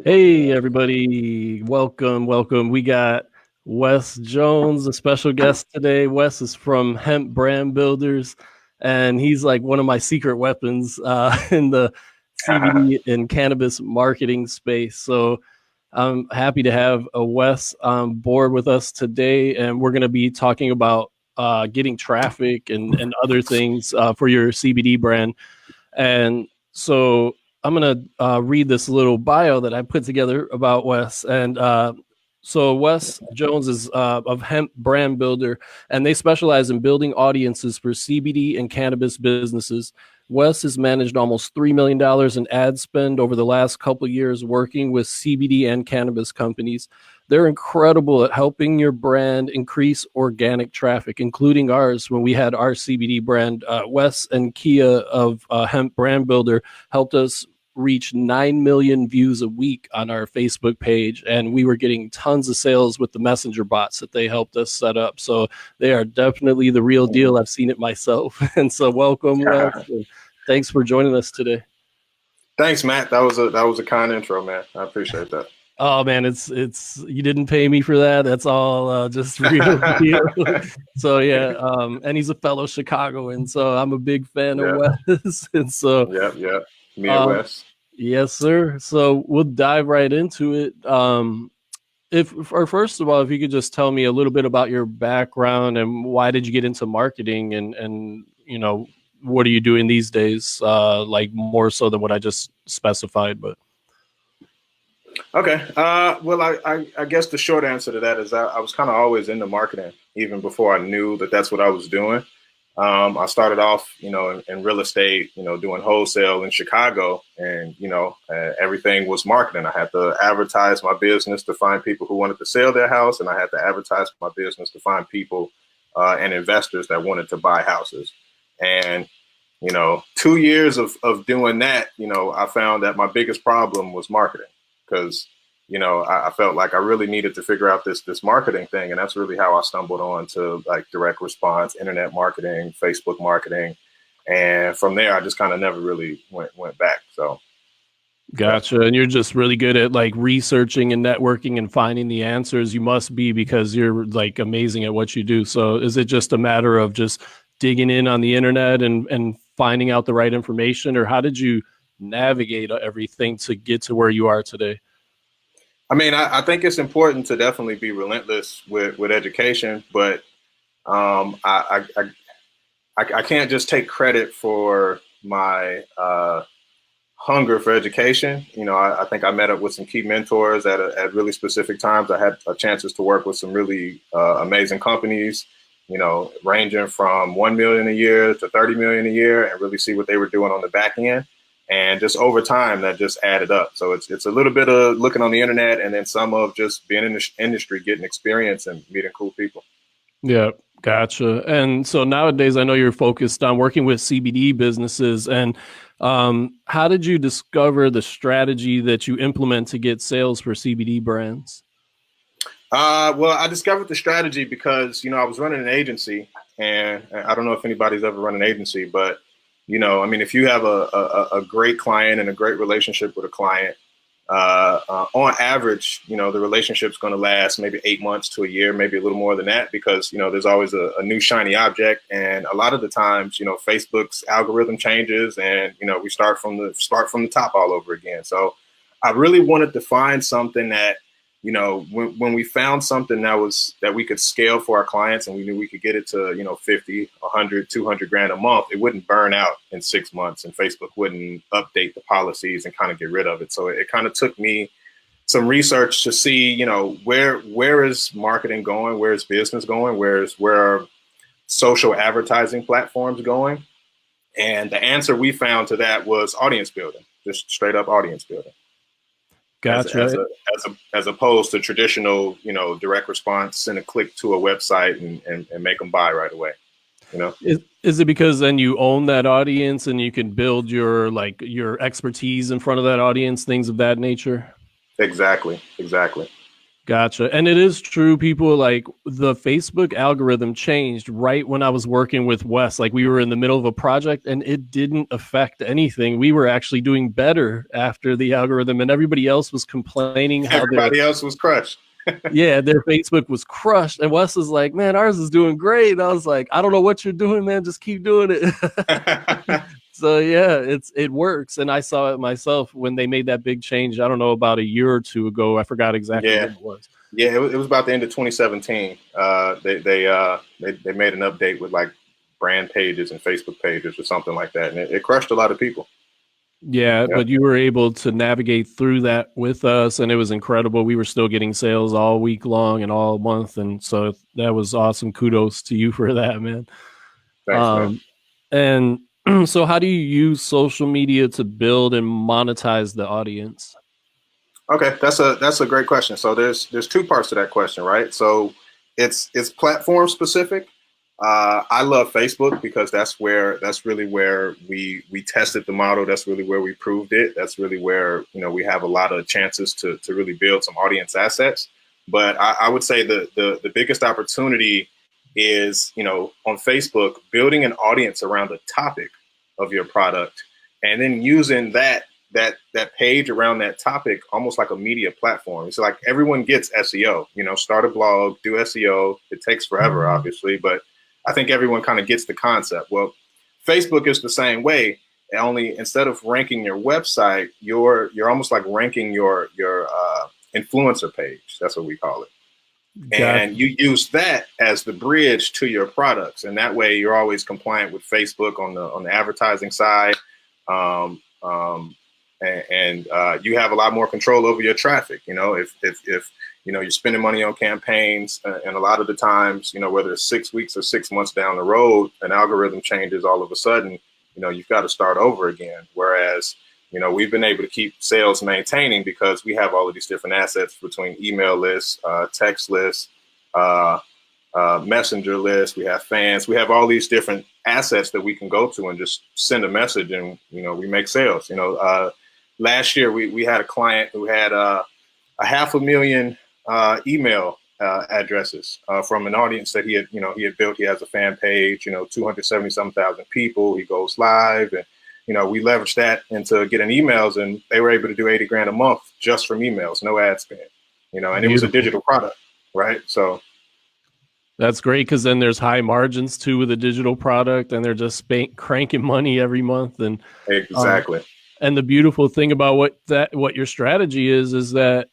Hey everybody, welcome. We got Wes Jones, a special guest today. Wes is from Hemp Brand Builders, and he's like one of my secret weapons in the CBD and cannabis marketing space. So I'm happy to have a Wes on board with us today, and we're going to be talking about getting traffic and other things for your CBD brand. And so I'm going to read this little bio that I put together about Wes. And so Wes Jones is of Hemp Brand Builder, and they specialize in building audiences for CBD and cannabis businesses. Wes has managed almost $3 million in ad spend over the last couple of years working with CBD and cannabis companies. They're incredible at helping your brand increase organic traffic, including ours. When we had our CBD brand, Wes and Kia of Hemp Brand Builder helped us reach 9 million views a week on our Facebook page, and we were getting tons of sales with the messenger bots that they helped us set up. So they are definitely the real deal. I've seen it myself. And so welcome, Wes. Thanks for joining us today. Thanks, Matt. That was a kind intro, man. I appreciate that. Oh man, it's you didn't pay me for that. That's all just real deal. So yeah, and he's a fellow Chicagoan, so I'm a big fan of Yeah, Wes. And so yeah. um, Midwest. yes, sir. So we'll dive right into it. If or first of all, if you could just tell me a little bit about your background and why did you get into marketing, and what are you doing these days? Like more so than what I just specified, but Okay. Well, I guess the short answer to that is I was kind of always into marketing, even before I knew that that's what I was doing. I started off, in real estate, doing wholesale in Chicago, and everything was marketing. I had to advertise my business to find people who wanted to sell their house, and I had to advertise my business to find people and investors that wanted to buy houses. And 2 years of doing that, I found that my biggest problem was marketing because I felt like I really needed to figure out this marketing thing, and that's really how I stumbled on to like direct response, internet marketing, Facebook marketing, and from there I just kind of never really went back. So yeah. gotcha. And you're just really good at like researching and networking and finding the answers. You must be, because you're like amazing at what you do. So is it just a matter of just digging in on the internet and finding out the right information, or how did you navigate everything to get to where you are today? I mean, I think it's important to definitely be relentless with education, but I can't just take credit for my hunger for education. I think I met up with some key mentors at really specific times. I had chances to work with some really amazing companies, ranging from 1 million a year to 30 million a year, and really see what they were doing on the back end. And just over time, that just added up. So it's a little bit of looking on the internet, and then some of just being in the industry, getting experience and meeting cool people. Yeah, gotcha. And so nowadays, I know you're focused on working with CBD businesses. And how did you discover the strategy that you implement to get sales for CBD brands? Well, I discovered the strategy because, I was running an agency, and I don't know if anybody's ever run an agency, but, I mean, if you have a great client and a great relationship with a client, on average, the relationship's going to last maybe 8 months to a year, maybe a little more than that, because, there's always a new shiny object. And a lot of the times, Facebook's algorithm changes, and, we start from the top all over again. So I really wanted to find something that, when we found something that we could scale for our clients, and we knew we could get it to, 50, 100, 200 grand a month, it wouldn't burn out in 6 months, and Facebook wouldn't update the policies and kind of get rid of it. So it kind of took me some research to see, where is marketing going? Where is business going? Where are social advertising platforms going? And the answer we found to that was audience building, just straight up audience building. Gotcha. As opposed to traditional, direct response, send a click to a website and make them buy right away. Is it because then you own that audience and you can build your expertise in front of that audience, things of that nature? Exactly. Gotcha. And it is true. People like the Facebook algorithm changed right when I was working with Wes. Like we were in the middle of a project and it didn't affect anything. We were actually doing better after the algorithm, and everybody else was complaining how Everybody else was crushed. yeah, their Facebook was crushed. And Wes was like, man, ours is doing great. And I was like, I don't know what you're doing, man. Just keep doing it. So yeah, it works. And I saw it myself when they made that big change. I don't know, about a year or two ago. I forgot exactly Yeah. when it was. Yeah, it was about the end of 2017. They made an update with like brand pages and Facebook pages or something like that, and it crushed a lot of people. Yeah, Yeah. but you were able to navigate through that with us, and it was incredible. We were still getting sales all week long and all month, and so that was awesome. Kudos to you for that, man. Thanks, man. And so, how do you use social media to build and monetize the audience? Okay, that's a great question. So there's two parts to that question, right? So it's platform specific. I love Facebook because that's really where we tested the model. That's really where we proved it. That's really where we have a lot of chances to really build some audience assets. But I would say the biggest opportunity is on Facebook, building an audience around the topic of your product, and then using that page around that topic almost like a media platform. It's like everyone gets SEO. Start a blog, do SEO. It takes forever, obviously, but I think everyone kind of gets the concept. Well, Facebook is the same way. Only instead of ranking your website, you're almost like ranking your influencer page. That's what we call it. And you use that as the bridge to your products, and that way you're always compliant with Facebook on the advertising side, and you have a lot more control over your traffic. If you're spending money on campaigns, and a lot of the times, whether it's 6 weeks or 6 months down the road, an algorithm changes all of a sudden, you've got to start over again. Whereas we've been able to keep sales maintaining because we have all of these different assets between email lists, text lists, messenger lists. We have fans. We have all these different assets that we can go to and just send a message, and we make sales. Last year we had a client who had a 500,000 email addresses from an audience that he had built. He has a fan page. 270,000 people. He goes live, and we leveraged that into getting emails, and they were able to do 80 grand a month just from emails, no ad spend, and it was a digital product, right? So that's great, because then there's high margins too with a digital product, and they're just cranking money every month. And exactly. And the beautiful thing about what your strategy is that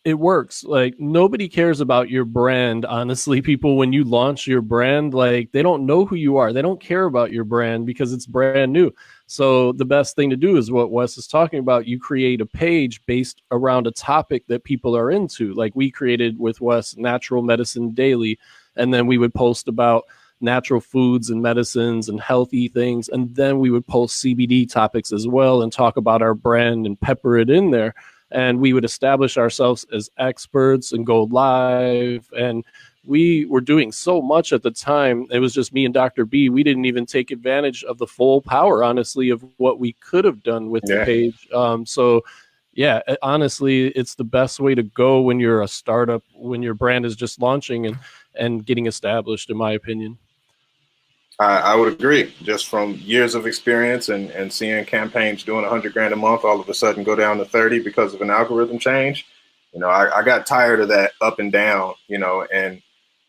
it works. Like, nobody cares about your brand. Honestly, people, when you launch your brand, like, they don't know who you are. They don't care about your brand because it's brand new. So the best thing to do is what Wes is talking about. You create a page based around a topic that people are into. Like we created with Wes Natural Medicine Daily, and then we would post about natural foods and medicines and healthy things. And then we would post CBD topics as well and talk about our brand and pepper it in there. And we would establish ourselves as experts and go live. And we were doing so much at the time. It was just me and Dr. B. We didn't even take advantage of the full power, honestly, of what we could have done with the page. So yeah, honestly, it's the best way to go when you're a startup, when your brand is just launching and getting established, in my opinion. I would agree. Just from years of experience and seeing campaigns doing 100 grand a month all of a sudden go down to 30 because of an algorithm change, I got tired of that up and down, and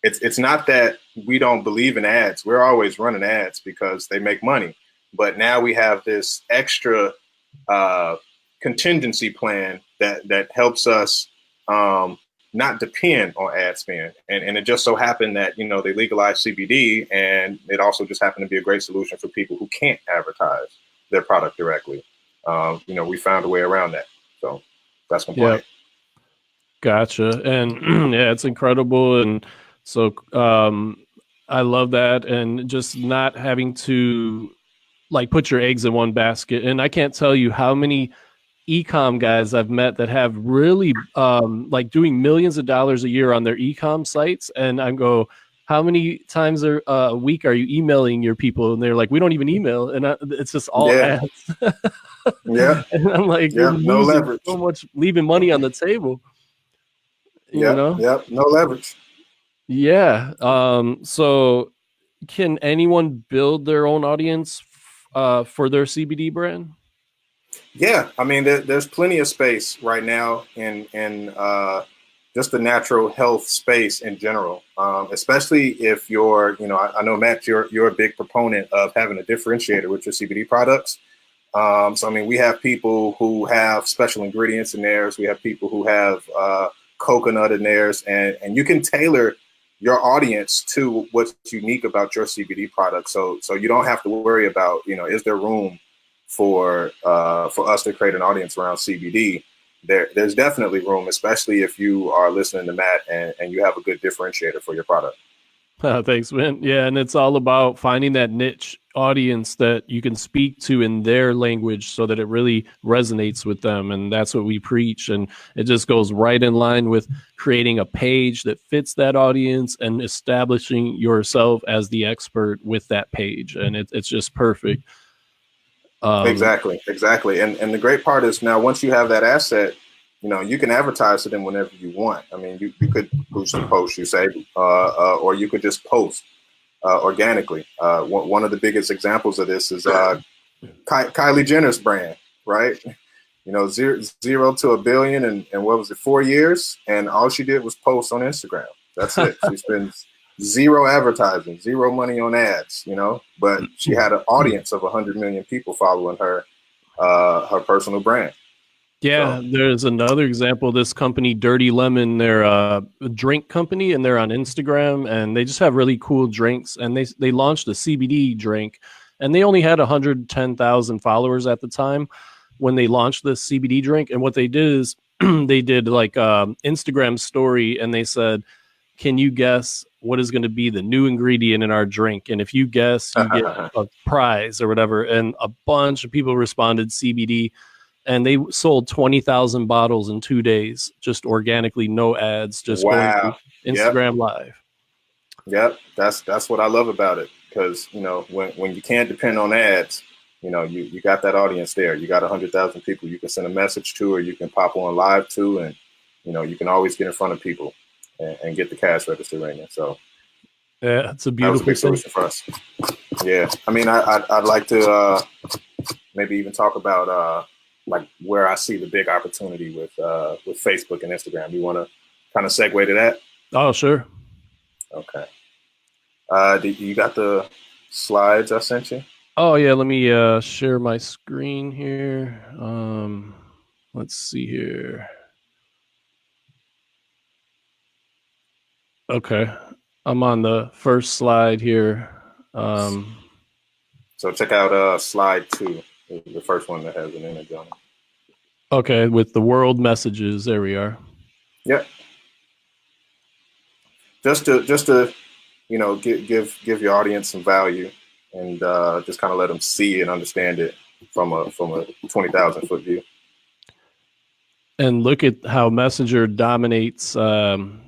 it's not that we don't believe in ads. We're always running ads because they make money. But now we have this extra contingency plan that helps us not depend on ad spend. And it just so happened that, they legalized CBD, and it also just happened to be a great solution for people who can't advertise their product directly. We found a way around that. So that's my point. Gotcha. And yeah, it's incredible. And so I love that. And just not having to like put your eggs in one basket. And I can't tell you how many e-com guys I've met that have really like doing millions of dollars a year on their e-com sites. And I go, how many times a week are you emailing your people? And they're like, we don't even email. And it's just all ads. Yeah. And I'm like, you're no leverage. so much, leaving money on the table. you Yep. know? Yep. No leverage. Yeah. So can anyone build their own audience for their CBD brand? Yeah, I mean, there's plenty of space right now in just the natural health space in general. Especially if you're, I know Matt, you're a big proponent of having a differentiator with your CBD products. So I mean, we have people who have special ingredients in theirs. We have people who have coconut in theirs, and you can tailor your audience to what's unique about your CBD product. So you don't have to worry about, is there room for us to create an audience around CBD? There's definitely room, especially if you are listening to Matt and you have a good differentiator for your product. Thanks, man. Yeah, and it's all about finding that niche audience that you can speak to in their language so that it really resonates with them. And that's what we preach. And it just goes right in line with creating a page that fits that audience and establishing yourself as the expert with that page. And it's just perfect. Exactly. And the great part is now once you have that asset, you can advertise to them whenever you want. I mean, you could boost the post, you say, or you could just post organically. One of the biggest examples of this is Kylie Jenner's brand, right? Zero to a billion and what was it, 4 years? And all she did was post on Instagram. That's it. She spends zero advertising, zero money on ads, but she had an audience of 100 million people following her personal brand. Yeah, So, there's another example. This company, Dirty Lemon, they're a drink company, and they're on Instagram, and they just have really cool drinks. And they launched a CBD drink, and they only had 110,000 followers at the time when they launched this CBD drink. And what they did is they did like Instagram story, and they said, "Can you guess what is going to be the new ingredient in our drink? And if you guess, you get a prize or whatever." And a bunch of people responded CBD, and they sold 20,000 bottles in 2 days, just organically, no ads, just going through wow. Yep. Instagram Live. Yep. That's what I love about it. Because, when you can't depend on ads, you got that audience there. You got 100,000 people you can send a message to, or you can pop on live to, and, you can always get in front of people and get the cash register ringing. So Yeah, it's a that was a beautiful big thing. solution for us. Yeah. I mean, I'd like to maybe even talk about like where I see the big opportunity with Facebook and Instagram. You want to kind of segue to that? Oh, sure. Okay. You got the slides I sent you? Oh, yeah, let me share my screen here. Let's see here. Okay, I'm on the first slide here. So check out slide 2, the first one that has an image on it. Okay, with the world messages, there we are. Yep. Just to give your audience some value, and just kind of let them see and understand it from a 20,000 foot view. And look at how Messenger dominates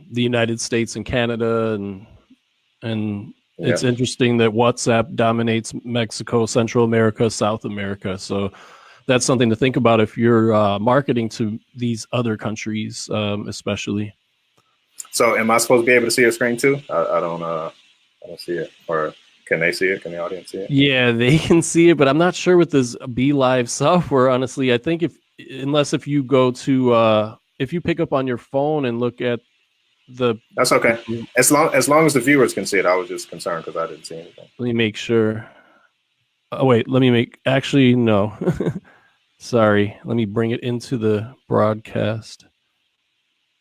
the United States and Canada, and it's interesting that WhatsApp dominates Mexico, Central America, South America. So that's something to think about if you're marketing to these other countries, especially. So, am I supposed to be able to see your screen too? I don't see it, or can they see it? Can the audience see it? Yeah, they can see it, but I'm not sure with this Be Live software. Honestly, I think if you go to if you pick up on your phone and look at that's okay. As long as the viewers can see it. I was just concerned because I didn't see anything. Let me make sure. Oh wait, actually no. Sorry, let me bring it into the broadcast.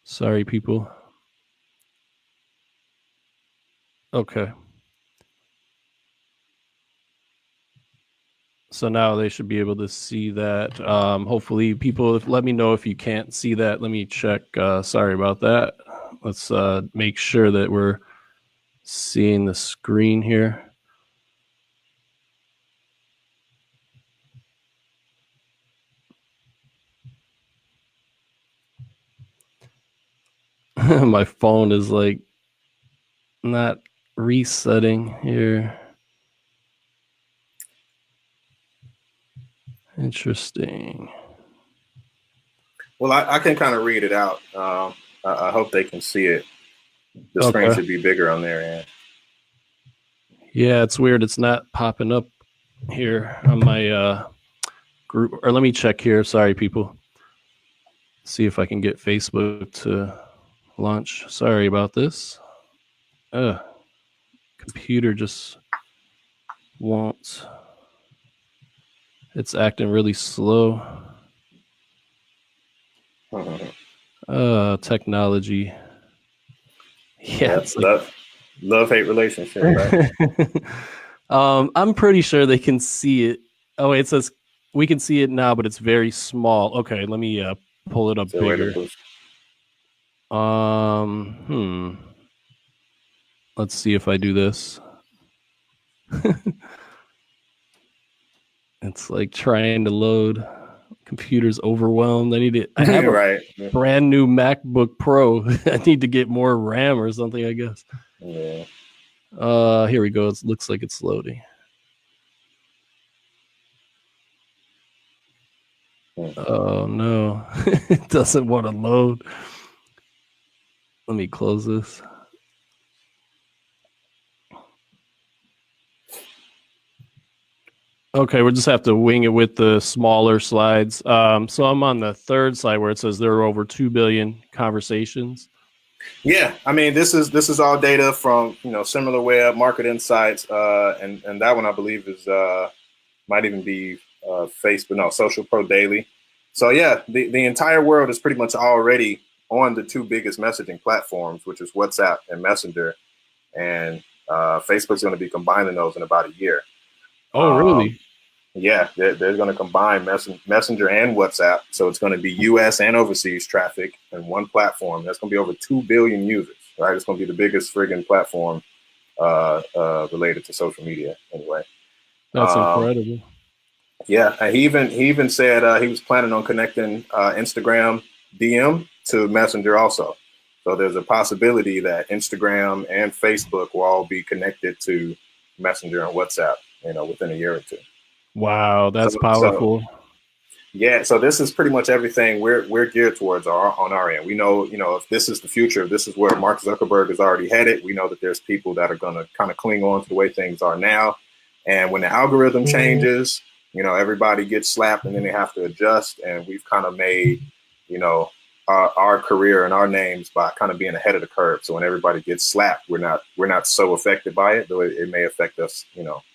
Sorry, people. Okay. So now they should be able to see that. Hopefully, people let me know if you can't see that. Let me check. Sorry about that. Let's make sure that we're seeing the screen here. My phone is like not resetting here. Interesting. Well, I can kind of read it out. I hope they can see it. The screen Okay. should be bigger on their end. Yeah, it's weird. It's not popping up here on my group. Or let me check here. Sorry, people. See if I can get Facebook to launch. Sorry about this. Computer just won't. It's acting really slow. Technology. Yeah, it's like love-hate relationship, right? I'm pretty sure they can see it. Oh, it says we can see it now, but it's very small. Okay, let me pull it up bigger. Let's see if I do this. It's like trying to load. Computer's overwhelmed. I have a right. brand new MacBook Pro. I need to get more RAM or something, I guess. Yeah. Here we go. It looks like it's loading. Oh no. It doesn't want to load. Let me close this. Okay, we'll just have to wing it with the smaller slides. So I'm on the third slide where it says there are over 2 billion conversations. Yeah, I mean, this is all data from SimilarWeb, Market Insights, and that one I believe is might even be Facebook, no, Social Pro Daily. So yeah, the entire world is pretty much already on the two biggest messaging platforms, which is WhatsApp and Messenger, and Facebook's going to be combining those in about a year. Oh, really? Yeah, they're going to combine Messenger and WhatsApp. So it's going to be US and overseas traffic in one platform. That's going to be over 2 billion users, right? It's going to be the biggest friggin' platform related to social media anyway. That's incredible. Yeah, and he even said he was planning on connecting Instagram DM to Messenger also. So there's a possibility that Instagram and Facebook will all be connected to Messenger and WhatsApp, within a year or two. Wow, that's powerful. Yeah, so this is pretty much everything we're geared towards on our end. We know, if this is the future, if this is where Mark Zuckerberg is already headed, we know that there's people that are going to kind of cling on to the way things are now. And when the algorithm changes, everybody gets slapped and then they have to adjust. And we've kind of made, our career and our names by kind of being ahead of the curve. So when everybody gets slapped, we're not so affected by it, though it may affect us,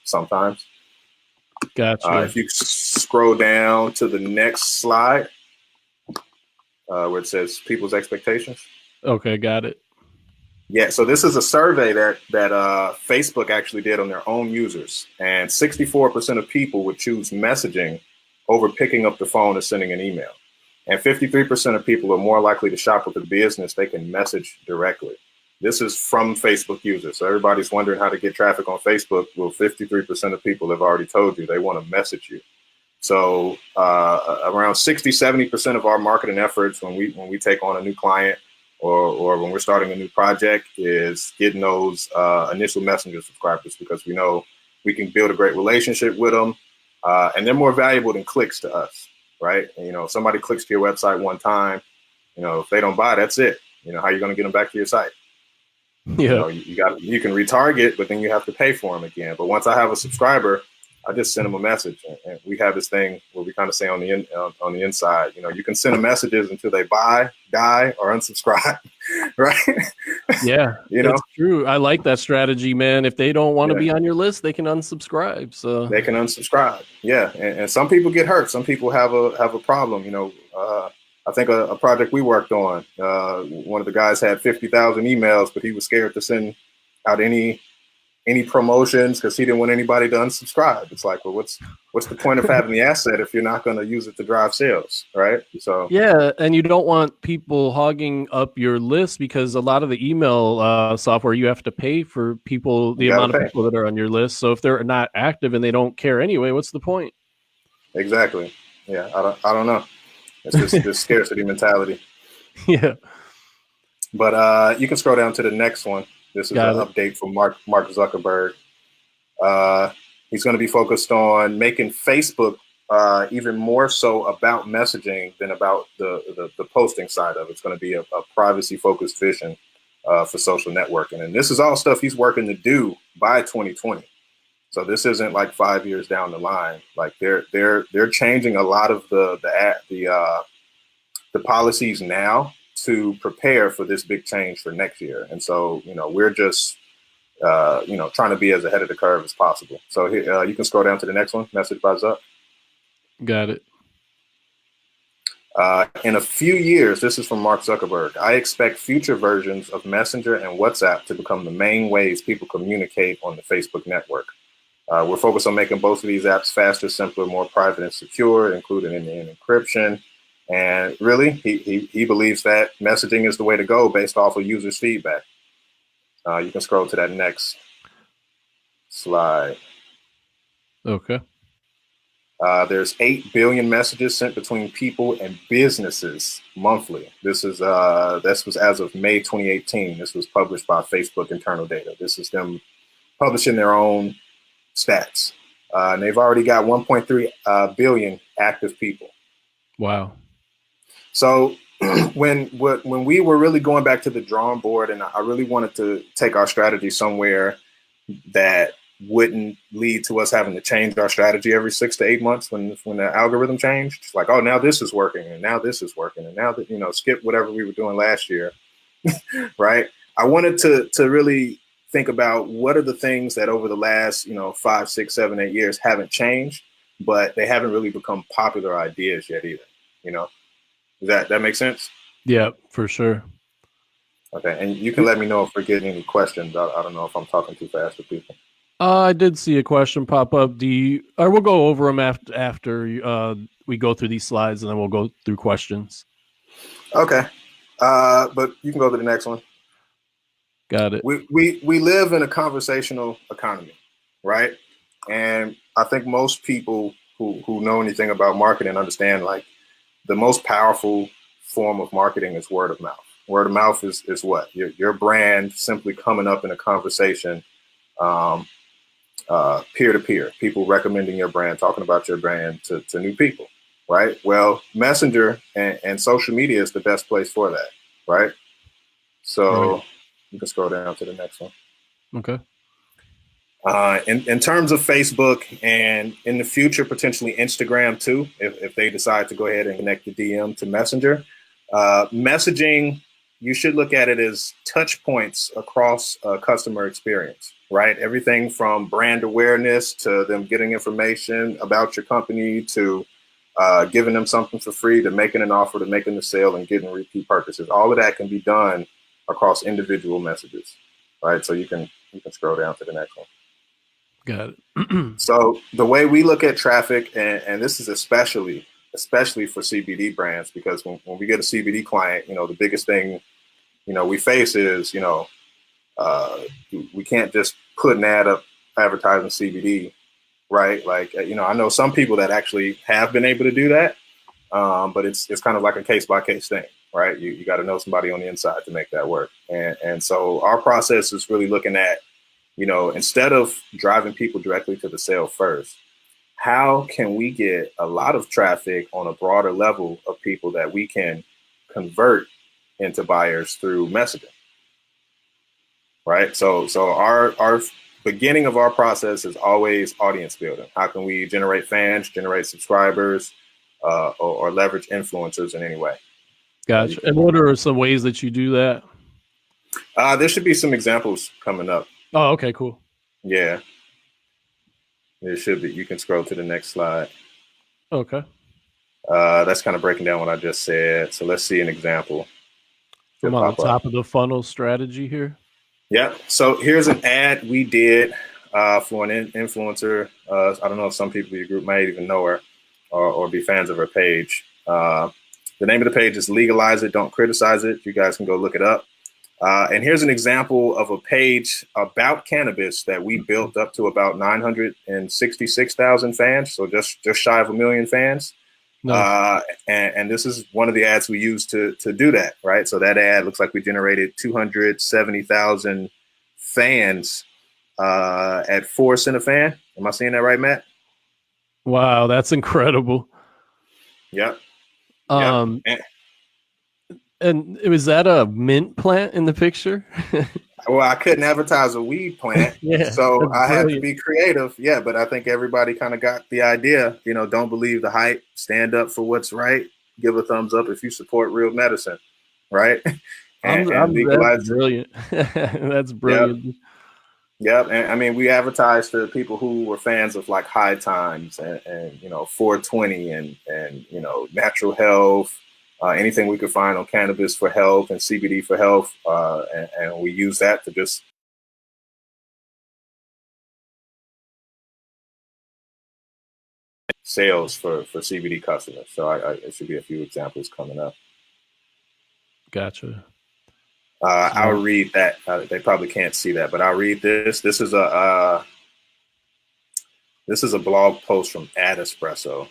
sometimes. Gotcha. If you scroll down to the next slide, where it says people's expectations. Okay, got it. Yeah, so this is a survey that Facebook actually did on their own users, and 64% of people would choose messaging over picking up the phone or sending an email, and 53% of people are more likely to shop with a business they can message directly. This is from Facebook users. So everybody's wondering how to get traffic on Facebook. Well, 53% of people have already told you they want to message you. So around 60-70% of our marketing efforts when we take on a new client or when we're starting a new project is getting those initial Messenger subscribers, because we know we can build a great relationship with them, and they're more valuable than clicks to us, right? And, if somebody clicks to your website one time, if they don't buy, that's it. How are you going to get them back to your site? Yeah, you can retarget, but then you have to pay for them again. But once I have a subscriber, I just send them a message, and we have this thing where we kind of say on the inside, you can send them messages until they buy, die, or unsubscribe, right? Yeah, it's true. I like that strategy, man. If they don't want to be on your list, they can unsubscribe. So they can unsubscribe. Yeah, and some people get hurt. Some people have a problem. I think a project we worked on, one of the guys had 50,000 emails, but he was scared to send out any promotions because he didn't want anybody to unsubscribe. It's like, well, what's the point of having the asset if you're not going to use it to drive sales, right? So yeah, and you don't want people hogging up your list, because a lot of the email software, you have to pay for people, the amount of people that are on your list. So if they're not active and they don't care anyway, what's the point? Exactly. Yeah, I don't know. It's just this scarcity mentality. Yeah. But you can scroll down to the next one. This is an update from Mark Zuckerberg. He's going to be focused on making Facebook even more so about messaging than about the posting side of it. It's going to be a privacy focused vision for social networking. And this is all stuff he's working to do by 2020. So this isn't like 5 years down the line. Like they're changing a lot of the policies now to prepare for this big change for next year. And so, we're just, trying to be as ahead of the curve as possible. So here, you can scroll down to the next one, message by Zuck. Got it. In a few years, this is from Mark Zuckerberg, I expect future versions of Messenger and WhatsApp to become the main ways people communicate on the Facebook network. We're focused on making both of these apps faster, simpler, more private and secure, including end-to-end encryption. And really, he believes that messaging is the way to go based off of users' feedback. You can scroll to that next slide. Okay. There's 8 billion messages sent between people and businesses monthly. This was as of May 2018. This was published by Facebook internal data. This is them publishing their own stats. And they've already got 1.3 billion active people. Wow. So when we were really going back to the drawing board, and I really wanted to take our strategy somewhere that wouldn't lead to us having to change our strategy every 6 to 8 months when the algorithm changed. It's like, oh, now this is working, and now this is working, and now that, skip whatever we were doing last year, right? I wanted to really think about what are the things that over the last, 5, 6, 7, 8 years haven't changed, but they haven't really become popular ideas yet either, Does that make sense? Yeah, for sure. Okay, and you can let me know if we're getting any questions. I don't know if I'm talking too fast for people. I did see a question pop up. We'll go over them after we go through these slides, and then we'll go through questions. Okay, but you can go to the next one. Got it. We live in a conversational economy, right? And I think most people who know anything about marketing understand, like, the most powerful form of marketing is word of mouth. Word of mouth is what? Your brand simply coming up in a conversation, peer-to-peer, people recommending your brand, talking about your brand to new people, right? Well, Messenger and social media is the best place for that, right? So right. You can scroll down to the next one. Okay. In terms of Facebook and in the future, potentially Instagram too, if they decide to go ahead and connect the DM to Messenger, messaging, you should look at it as touch points across customer experience, right? Everything from brand awareness to them getting information about your company to giving them something for free to making an offer to making the sale and getting repeat purchases. All of that can be done across individual messages, right? So you can scroll down to the next one. Got it. So the way we look at traffic, and this is especially for CBD brands, because when we get a CBD client, the biggest thing, we face is, we can't just put an ad up advertising CBD, right? Like, I know some people that actually have been able to do that, but it's kind of like a case by case thing, right? You got to know somebody on the inside to make that work. And so our process is really looking at, instead of driving people directly to the sale first, how can we get a lot of traffic on a broader level of people that we can convert into buyers through messaging, right? So our beginning of our process is always audience building. How can we generate fans, generate subscribers, or leverage influencers in any way? Gotcha. And what are some ways that you do that? There should be some examples coming up. Oh, okay, cool. Yeah. There should be. You can scroll to the next slide. Okay. That's kind of breaking down what I just said. So let's see an example. I'm on the top of the funnel strategy here. Yeah. So here's an ad we did for an influencer. I don't know if some people in your group might even know her or be fans of her page. The name of the page is Legalize It, Don't Criticize It. You guys can go look it up. And here's an example of a page about cannabis that we built up to about 966,000 fans. So just shy of 1 million fans. Nice. And this is one of the ads we used to do that, right? So that ad looks like we generated 270,000 fans at 4 cents a fan. Am I seeing that right, Matt? Wow, that's incredible. Yep. Yep. Um, and was that a mint plant in the picture? Well, I couldn't advertise a weed plant, Yeah, so that's I had to brilliant. be creative. Yeah, but I think everybody kind of got the idea. You know, don't believe the hype. Stand up for what's right. Give a thumbs up if you support real medicine, right? And That's legalize. brilliant. That's Yep. brilliant. Yep. And I mean, we advertised to people who were fans of like High Times and 420 and natural health, anything we could find on cannabis for health and CBD for health, and we use that to just sales for CBD customers. So it should be a few examples coming up. Gotcha. I'll So, read that. They probably can't see that, but I'll read this. This is a blog post from Ad Espresso.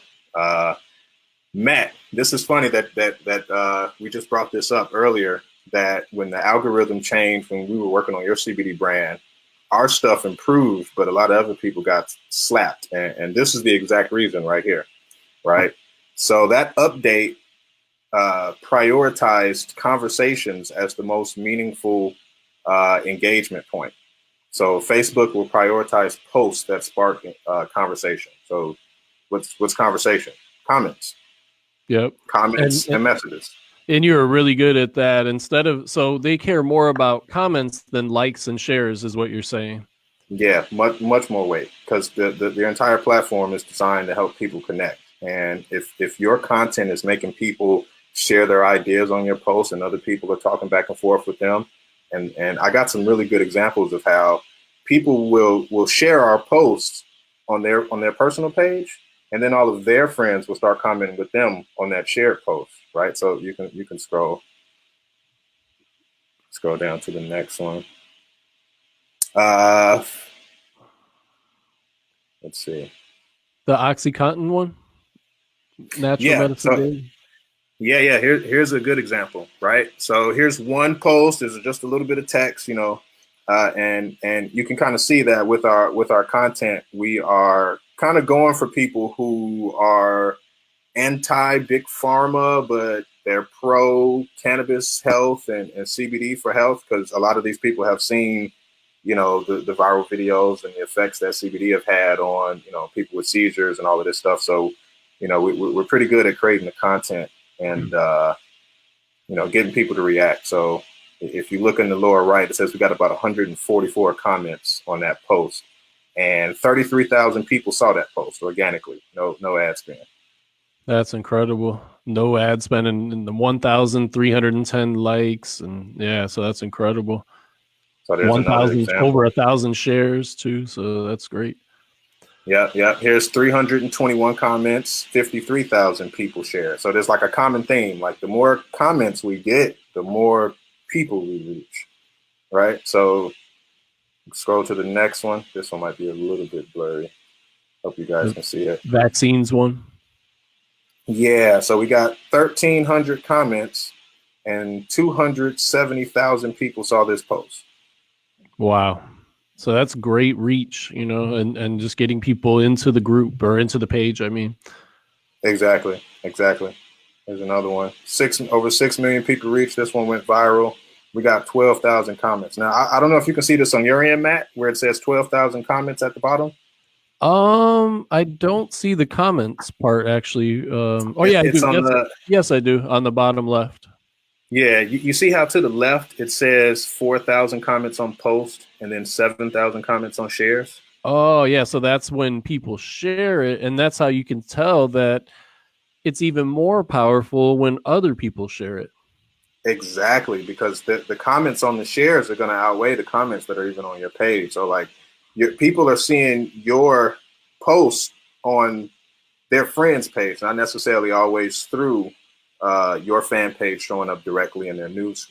Matt, this is funny that we just brought this up earlier. That when the algorithm changed when we were working on your CBD brand, our stuff improved, but a lot of other people got slapped, and this is the exact reason right here, right? So that update prioritized conversations as the most meaningful engagement point. So Facebook will prioritize posts that spark conversation. So what's conversation? Comments, yep. And, comments and and messages. and you're really good at that. So they care more about comments than likes and shares, is what you're saying. Yeah, much more weight because the entire platform is designed to help people connect. And if your content is making people share their ideas on your posts and other people are talking back and forth with them, and I got some really good examples of how people will share our posts on their personal page, and then all of their friends will start commenting with them on that shared post, right? So you can scroll down to the next one. Uh, let's see. The OxyContin one, natural Yeah, medicine so day. yeah. Here's a good example, right? So here's one post. There's just a little bit of text, and you can kind of see that with our content, we are kind of going for people who are anti big pharma, but they're pro cannabis health and CBD for health because a lot of these people have seen, the viral videos and the effects that CBD have had on people with seizures and all of this stuff. So, we're pretty good at creating the content and getting people to react. So if you look in the lower right, it says we got about 144 comments on that post, and 33,000 people saw that post organically. No ad spend. That's incredible. No ad spend and the 1,310 likes. And yeah, so that's incredible. So there's another 1,000, over example. 1,000 shares too. So that's great. Yeah. Here's 321 comments, 53,000 people share. So there's like a common theme. Like the more comments we get, the more people we reach, right? So scroll to the next one. This one might be a little bit blurry. Hope you guys The can see it. vaccines one. Yeah, so we got 1,300 comments and 270,000 people saw this post. Wow. So that's great reach, and just getting people into the group or into the page. I mean, Exactly. There's another one. Over 6 million people reached. This one went viral. We got 12,000 comments. Now, I don't know if you can see this on your end, Matt, where it says 12,000 comments at the bottom. I don't see the comments part actually. Oh yeah, I It's do. on Yes, the yes, I do on the bottom left. Yeah. You see how to the left it says 4,000 comments on post and then 7,000 comments on shares. Oh yeah, so that's when people share it, and that's how you can tell that it's even more powerful when other people share it. Exactly, because the comments on the shares are going to outweigh the comments that are even on your page. So, like, people are seeing your post on their friend's page, not necessarily always through your fan page showing up directly in their news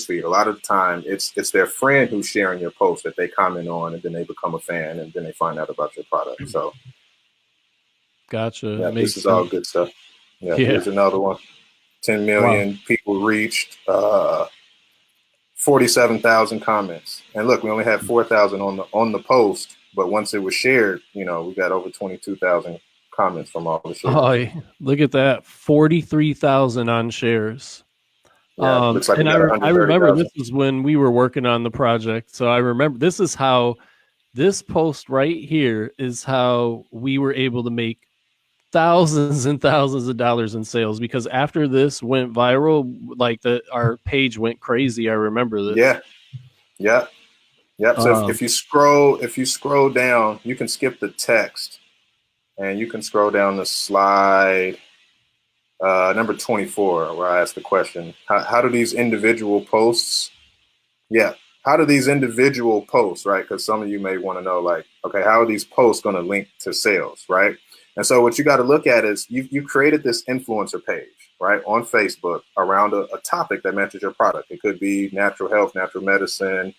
feed. A lot of the time, it's their friend who's sharing your post that they comment on, and then they become a fan, and then they find out about your product. So, Gotcha. yeah, this Makes is all sense. good stuff. Yeah, Yeah. here's another one. 10 Wow. million people reached. 47,000 comments. And look, we only had 4,000 on the post, but once it was shared, we got over 22,000 comments from all the shares. Oh, look at that. 43,000 on shares. Yeah, looks like we And got I remember 130,000. this was when we were working on the project. So I remember this is how this post right here is how we were able to make thousands and thousands of dollars in sales, because after this went viral, like our page went crazy. I remember this. Yeah. So if you scroll down, you can skip the text and you can scroll down the slide number 24, where I asked the question, how do these individual posts, how do these individual posts, right? Because some of you may want to know, like, okay, how are these posts going to link to sales, right? And so what you got to look at is you created this influencer page, right, on Facebook around a topic that matches your product. It could be natural health, natural medicine,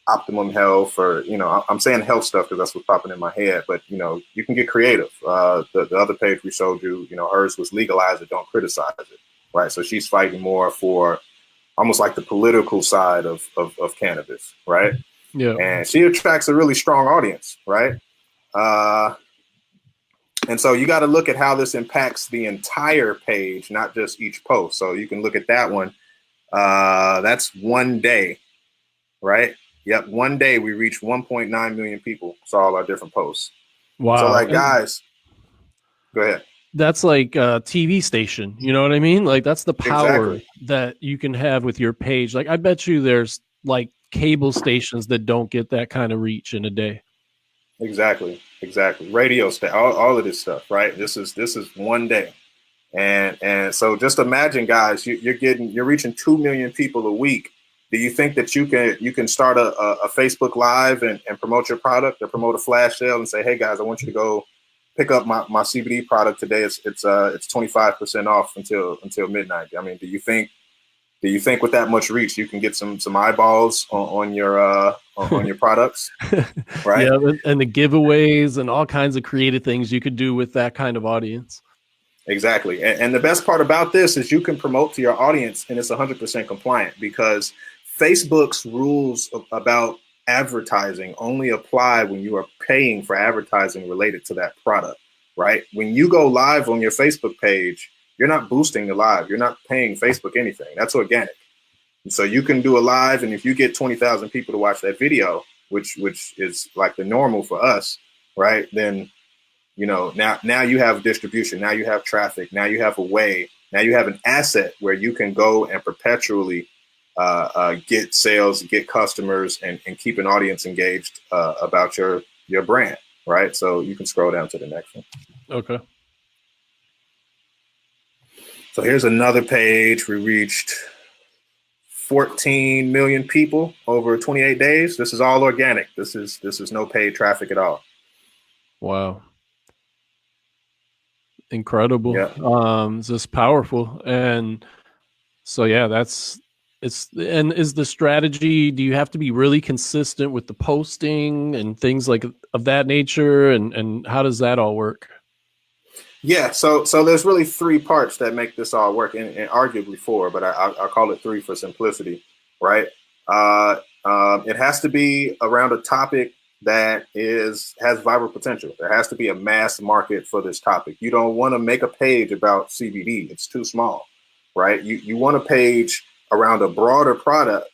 optimum health, or, I'm saying health stuff because that's what's popping in my head, but, you can get creative. The other page we showed you, hers was legalize it, don't criticize it, right? So she's fighting more for almost like the political side of cannabis, right? Yeah. And she attracts a really strong audience, right? And so you got to look at how this impacts the entire page, not just each post. So you can look at that one. That's one day, right? Yep, one day we reached 1.9 million people saw all our different posts. Wow. So, like, guys, go ahead. That's like a TV station. You know what I mean? Like, that's the power Exactly. that you can have with your page. Like, I bet you there's like cable stations that don't get that kind of reach in a day. Exactly. Radio station, all of this stuff, right? This is one day. And so just imagine, guys, you're reaching 2 million people a week. Do you think that you can start a Facebook Live and promote your product, or promote a flash sale and say, hey guys, I want you to go pick up my CBD product today. It's 25% off until midnight. I mean, do you think with that much reach you can get some eyeballs on your products? Right? Yeah, and the giveaways and all kinds of creative things you could do with that kind of audience. Exactly. And the best part about this is you can promote to your audience and it's 100% compliant, because Facebook's rules about advertising only apply when you are paying for advertising related to that product, right? When you go live on your Facebook page, you're not boosting the live. You're not paying Facebook anything. That's organic. And so you can do a live, and if you get 20,000 people to watch that video, which is like the normal for us, right? Then now you have distribution, now you have traffic, now you have a way, now you have an asset where you can go and perpetually get sales, get customers, and keep an audience engaged about your brand, right? So you can scroll down to the next one. Okay. So here's another page. We reached 14 million people over 28 days. This is all organic. This is no paid traffic at all. Wow. Incredible. Yeah. It's just powerful. And so, yeah, is the strategy, do you have to be really consistent with the posting and things like of that nature? And how does that all work? Yeah, so there's really three parts that make this all work, and arguably four, but I'll call it three for simplicity, right? It has to be around a topic that has viral potential. There has to be a mass market for this topic. You don't want to make a page about CBD. It's too small, right? You want a page around a broader product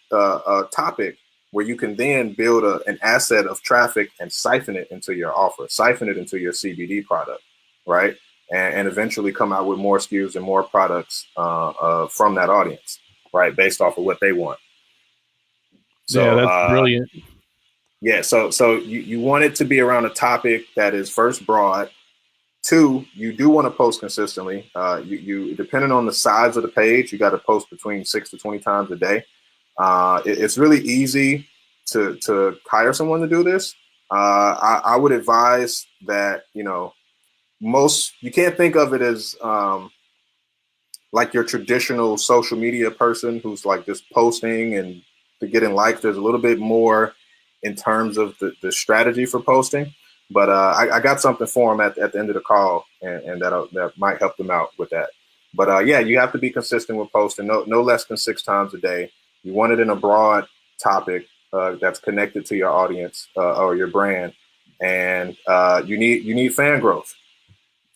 topic where you can then build an asset of traffic and siphon it into your offer, siphon it into your CBD product, right? And eventually come out with more SKUs and more products from that audience, right? Based off of what they want. So, yeah, that's brilliant. Yeah, so you want it to be around a topic that is, first, broad. Two, you do want to post consistently. You depending on the size of the page, you got to post between 6 to 20 times a day. It's really easy to hire someone to do this. I would advise that, you can't think of it as like your traditional social media person who's like just posting and getting likes. There's a little bit more in terms of the strategy for posting, but I got something for them at the end of the call, and that might help them out with that. But yeah, you have to be consistent with posting, no less than 6 times a day. You want it in a broad topic that's connected to your audience or your brand, and you need fan growth.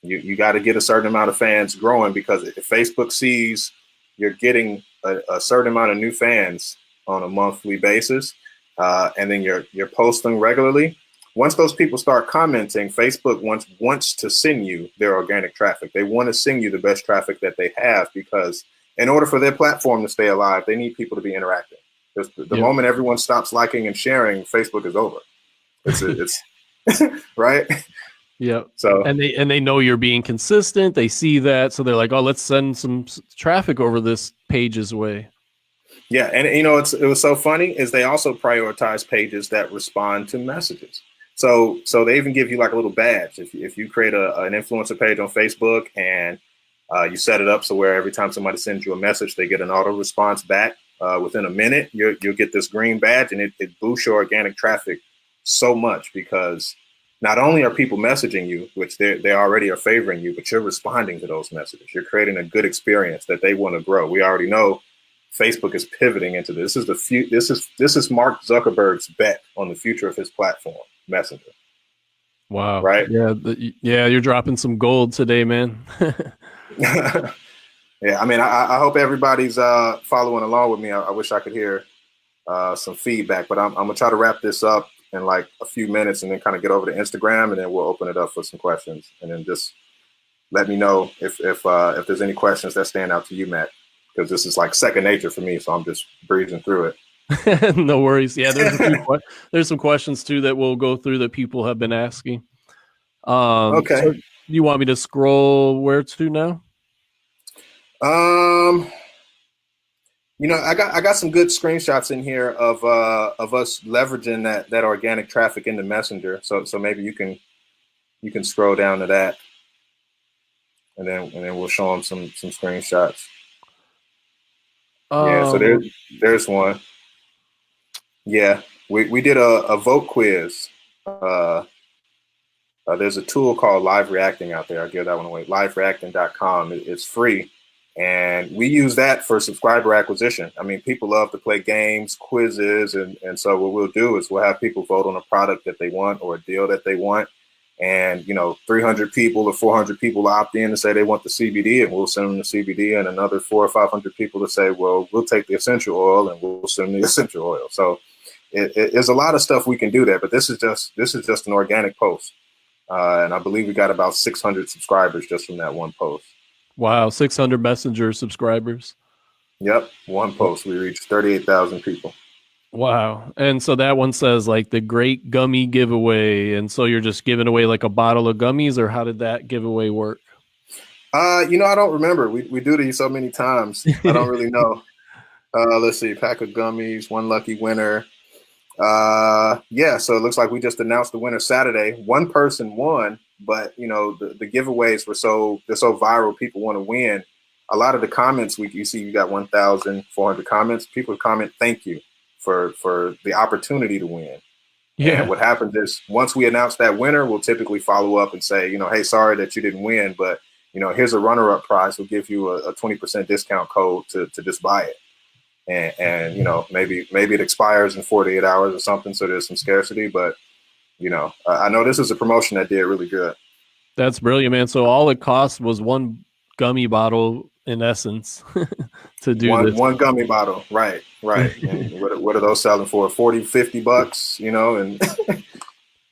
You got to get a certain amount of fans growing, because if Facebook sees you're getting a certain amount of new fans on a monthly basis, and then you're posting regularly. Once those people start commenting, Facebook wants to send you their organic traffic. They want to send you the best traffic that they have, because in order for their platform to stay alive, they need people to be interacting. The moment everyone stops liking and sharing, Facebook is over. It's right. Yeah. So and they know you're being consistent. They see that, so they're like, oh, let's send some traffic over this page's way. Yeah, and it was so funny is they also prioritize pages that respond to messages. So they even give you like a little badge if you create an influencer page on Facebook, and you set it up so where every time somebody sends you a message, they get an auto response back within a minute. You'll get this green badge, and it boosts your organic traffic so much, because not only are people messaging you, which they already are favoring you, but you're responding to those messages. You're creating a good experience that they want to grow. We already know Facebook is pivoting into this. This is Mark Zuckerberg's bet on the future of his platform, Messenger. Wow. Right? Yeah, you're dropping some gold today, man. Yeah, I mean, I hope everybody's following along with me. I wish I could hear some feedback, but I'm gonna try to wrap this up in like a few minutes, and then kind of get over to Instagram, and then we'll open it up for some questions, and then just let me know if there's any questions that stand out to you, Matt, because this is like second nature for me, so I'm just breezing through it. No worries. Yeah, there's some questions too that we'll go through that people have been asking. Okay. So you want me to scroll where to now? I got some good screenshots in here of us leveraging that organic traffic into Messenger. So maybe you can scroll down to that, and then we'll show them some screenshots. Yeah, so there's one. Yeah, we did a vote quiz. There's a tool called Live Reacting out there. I'll give that one away. LiveReacting.com. It's free. And we use that for subscriber acquisition. I mean, people love to play games, quizzes, and so what we'll do is we'll have people vote on a product that they want or a deal that they want. And, 300 people or 400 people opt in to say they want the CBD, and we'll send them the CBD, and another 400 or 500 people to say, well, we'll take the essential oil, and we'll send them the essential oil. So there's a lot of stuff we can do there, but this is just an organic post. And I believe we got about 600 subscribers just from that one post. Wow, 600 Messenger subscribers. Yep, one post. We reached 38,000 people. Wow. And so that one says like the great gummy giveaway. And so you're just giving away like a bottle of gummies, or how did that giveaway work? I don't remember. We do these so many times. I don't really know. Let's see, pack of gummies, one lucky winner. Yeah, so it looks like we just announced the winner Saturday. One person won, but the giveaways they're so viral, people want to win. A lot of the comments you see you got 1,400 comments. People comment thank you for the opportunity to win. Yeah. And what happens is once we announce that winner, we'll typically follow up and say, hey, sorry that you didn't win, but here's a runner-up prize. We'll give you a 20% discount code to just buy it. And maybe it expires in 48 hours or something, so there's some scarcity. But I know this is a promotion that did really good. That's brilliant, man. So all it cost was one gummy bottle, in essence, to do one gummy bottle, right? And what are those selling for? $40-$50,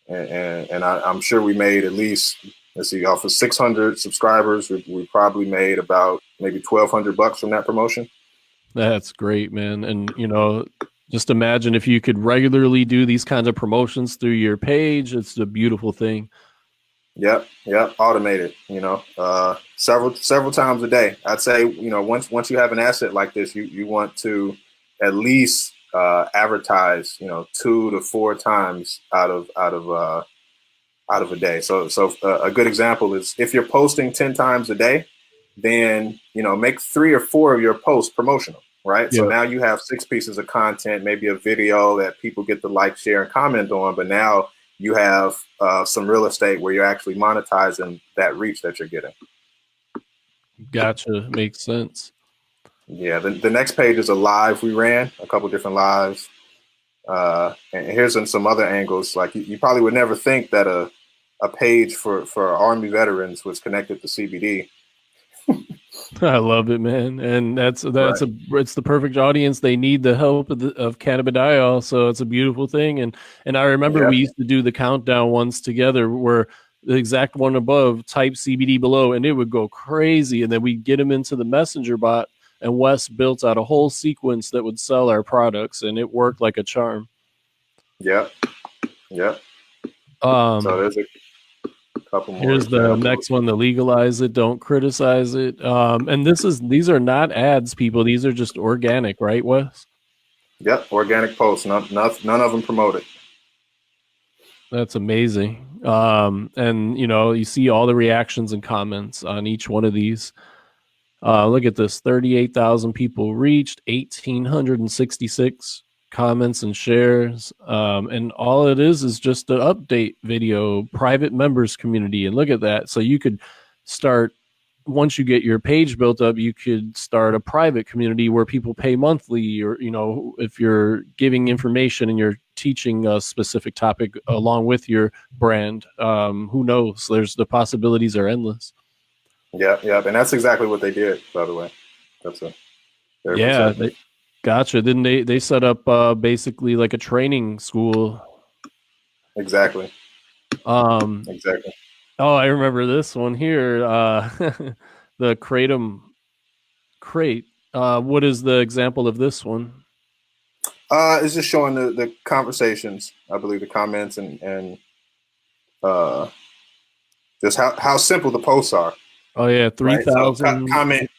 and I'm sure we made at least, let's see, off of 600 subscribers, we probably made about maybe $1,200 from that promotion. That's great, man. And, just imagine if you could regularly do these kinds of promotions through your page. It's a beautiful thing. Yep. Automated, several times a day. I'd say, once you have an asset like this, you want to at least advertise, 2 to 4 times out of a day. So a good example is if you're posting 10 times a day, then, make 3 or 4 of your posts promotional, right? Yeah. So now you have 6 pieces of content, maybe a video that people get to like, share, and comment on, but now you have some real estate where you're actually monetizing that reach that you're getting. Gotcha. Makes sense. Yeah. The next page is a live we ran, a couple different lives. And here's some other angles. Like you probably would never think that a page for Army veterans was connected to CBD. I love it, man, and that's Right. it's the perfect audience. They need the help of cannabidiol, so it's a beautiful thing. And I remember Yep. we used to do the countdown ones together, where the exact one above type CBD below, and it would go crazy. And then we'd get them into the messenger bot, and Wes built out a whole sequence that would sell our products, and it worked like a charm. Yep. Yep. So Um, there's a couple more Here's the examples. next one: to legalize it, don't criticize it. And these are not ads, people. These are just organic, right, Wes? Yep. Organic posts. None of them promoted. That's amazing. And you see all the reactions and comments on each one of these. Look at this: 38,000 people reached, 1,866 comments and shares. And all it is just an update video, private members community. And look at that. So you could start, once you get your page built up, you could start a private community where people pay monthly, or if you're giving information and you're teaching a specific topic along with your brand. Who knows? The possibilities are endless. Yep. Yep. And that's exactly what they did, by the way. That's a very Yeah, perceptive. gotcha. Then they set up basically like a training school. Exactly. Um, Exactly. oh, I remember this one here. The kratom crate. What is the example of this one? It's just showing the conversations, I believe, the comments, and uh, just how simple the posts are, Oh yeah, three right? So thousand. comment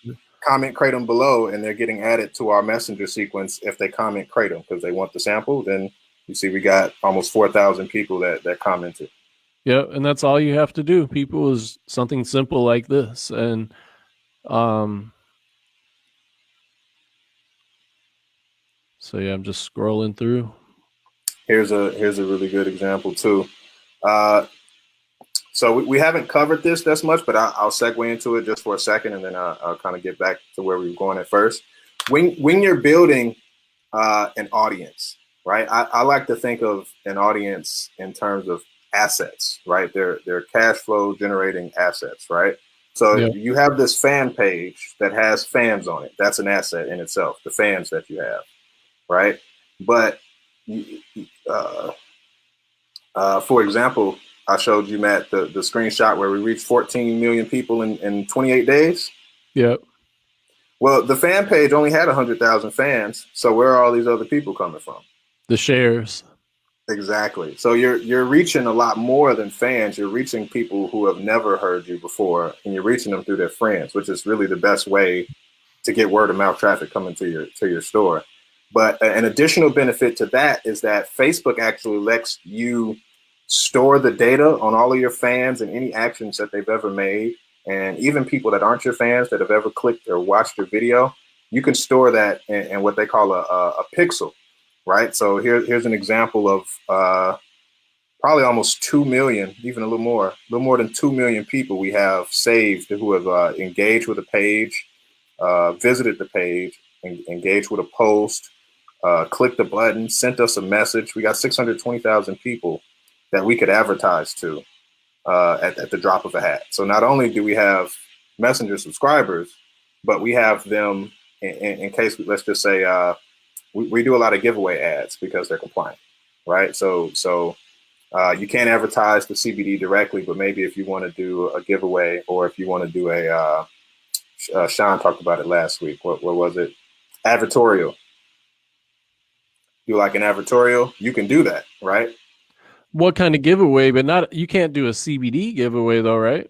kratom below, and they're getting added to our messenger sequence if they comment kratom because they want the sample. Then you see we got almost 4,000 people that commented. Yeah, and that's all you have to do. People, is something simple like this, and um. So yeah, I'm just scrolling through. Here's a really good example too. Uh, so we haven't covered this much, but I'll segue into it just for a second, and then I'll kind of get back to where we were going at first. When you're building an audience, right? I like to think of an audience in terms of assets, right? They're cash flow generating assets, right? So Yeah, you have this fan page that has fans on it. That's an asset in itself, the fans that you have, right? But uh, for example, I showed you, Matt, the screenshot where we reached 14 million people in 28 days. yeah. Well, the fan page only had 100,000 fans. So where are all these other people coming from? The shares. Exactly. So you're reaching a lot more than fans. You're reaching people who have never heard you before, and you're reaching them through their friends, which is really the best way to get word of mouth traffic coming to your store. But an additional benefit to that is that Facebook actually lets you store the data on all of your fans and any actions that they've ever made, and even people that aren't your fans that have ever clicked or watched your video. You can store that in what they call a pixel, right? So here's an example of probably almost 2 million, even a little more than 2 million people we have saved who have engaged with a page, visited the page, engaged with a post, clicked the button, sent us a message. We got 620,000 people that we could advertise to at the drop of a hat. So not only do we have Messenger subscribers, but we have them in case, let's just say, we do a lot of giveaway ads because they're compliant, right? So you can't advertise the CBD directly, but maybe if you want to do a giveaway, or if you want to do Sean talked about it last week. What was it? Advertorial. Do like an advertorial, you can do that, right? What kind of giveaway? But not, you can't do a CBD giveaway though, right?